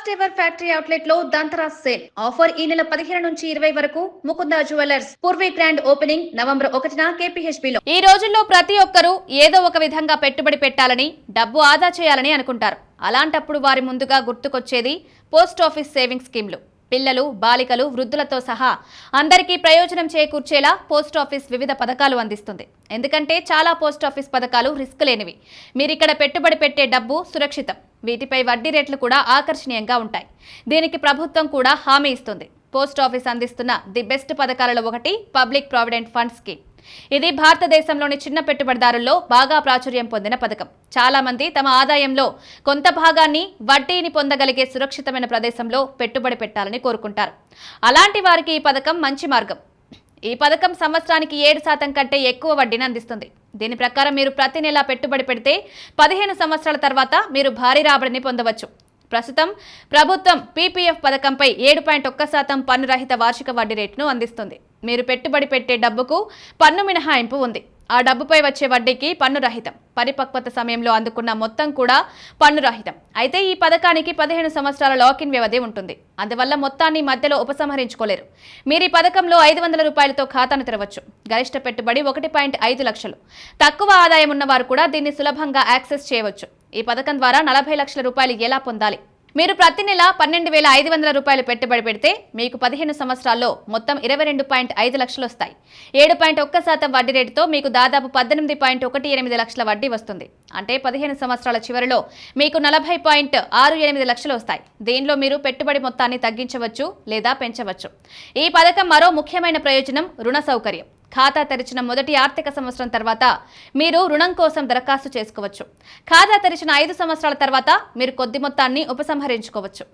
First ever factory outlet లో దంతరా sale offer ఈ నెల 15 నుంచి 20 వరకు Mukunda jewellers Purvi grand opening November 1న కేపీహెచ్బీ లో. ఈ రోజుల్లో ప్రతి ఒక్కరూ ఏదో ఒక విధంగా పెట్టుబడి పెట్టాలని, డబ్బు ఆదా చేయాలని అనుకుంటారు. అలాంటప్పుడు వారి ముందుగా గుర్తుకొచ్చేది పోస్ట్ ఆఫీస్ సేవింగ్స్ స్కీమ్లు. పిల్లలు, బాలికలు, వృద్ధులతో సహా అందరికీ ప్రయోజనం చేకూర్చేలా పోస్ట్ ఆఫీస్ వివిధ పథకాలు అందిస్తుంది. ఎందుకంటే చాలా పోస్ట్ ఆఫీస్ పథకాలు రిస్క్ లేనివి. మీరిక్కడ పెట్టుబడి పెట్టే డబ్బు సురక్షితం. వీటిపై వడ్డీ రేట్లు కూడా ఆకర్షణీయంగా ఉంటాయి. దీనికి ప్రభుత్వం కూడా హామీ ఇస్తుంది. పోస్ట్ ఆఫీస్ అందిస్తున్న ది బెస్ట్ పథకాలలో ఒకటి పబ్లిక్ ప్రావిడెంట్ ఫండ్ స్కీమ్. ఇది భారతదేశంలోని చిన్న పెట్టుబడిదారుల్లో బాగా ప్రాచుర్యం పొందిన పథకం. చాలా మంది తమ ఆదాయంలో కొంత భాగాన్ని వడ్డీని పొందగలిగే సురక్షితమైన ప్రదేశంలో పెట్టుబడి పెట్టాలని కోరుకుంటారు. అలాంటి వారికి ఈ పథకం మంచి మార్గం. ఈ పథకం సంవత్సరానికి 7% కంటే ఎక్కువ వడ్డీని అందిస్తుంది. దీని ప్రకారం మీరు ప్రతి నెలా పెట్టుబడి పెడితే 15 సంవత్సరాల తర్వాత మీరు భారీ రాబడిని పొందవచ్చు. ప్రస్తుతం ప్రభుత్వం పీపీఎఫ్ పథకంపై 7.1% పన్ను రహిత వార్షిక వడ్డీ రేటును అందిస్తుంది. మీరు పెట్టుబడి పెట్టే డబ్బుకు పన్ను మినహాయింపు ఉంది. ఆ డబ్బుపై వచ్చే వడ్డీకి పన్ను రహితం. పరిపక్వత సమయంలో అందుకున్న మొత్తం కూడా పన్ను రహితం. అయితే ఈ పథకానికి 15 సంవత్సరాల లాకిన్ వ్యవధి ఉంటుంది. అందువల్ల మొత్తాన్ని మధ్యలో ఉపసంహరించుకోలేరు. మీరు ఈ పథకంలో 500 రూపాయలతో ఖాతాను తెరవచ్చు. గరిష్ట పెట్టుబడి 1.5 లక్షలు. తక్కువ ఆదాయం ఉన్నవారు కూడా దీన్ని సులభంగా యాక్సెస్ చేయవచ్చు. ఈ పథకం ద్వారా 40 లక్షల రూపాయలు ఎలా పొందాలి? మీరు ప్రతి నెల 12,500 రూపాయలు పెట్టుబడి పెడితే మీకు 15 సంవత్సరాల్లో మొత్తం 22.5 లక్షలు వస్తాయి. 7.1% వడ్డీ రేటుతో మీకు దాదాపు 18.18 లక్షల వడ్డీ వస్తుంది. అంటే 15 సంవత్సరాల చివరిలో మీకు 40.68 లక్షలు వస్తాయి. దీనిలో మీరు పెట్టుబడి మొత్తాన్ని తగ్గించవచ్చు లేదా పెంచవచ్చు. ఈ పథకం మరో ముఖ్యమైన ప్రయోజనం రుణ సౌకర్యం. ఖాతా తెరిచిన మొదటి ఆర్థిక సంవత్సరం తర్వాత మీరు రుణం కోసం దరఖాస్తు చేసుకోవచ్చు. ఖాతా తెరిచిన 5 సంవత్సరాల తర్వాత మీరు కొద్ది మొత్తాన్ని ఉపసంహరించుకోవచ్చు.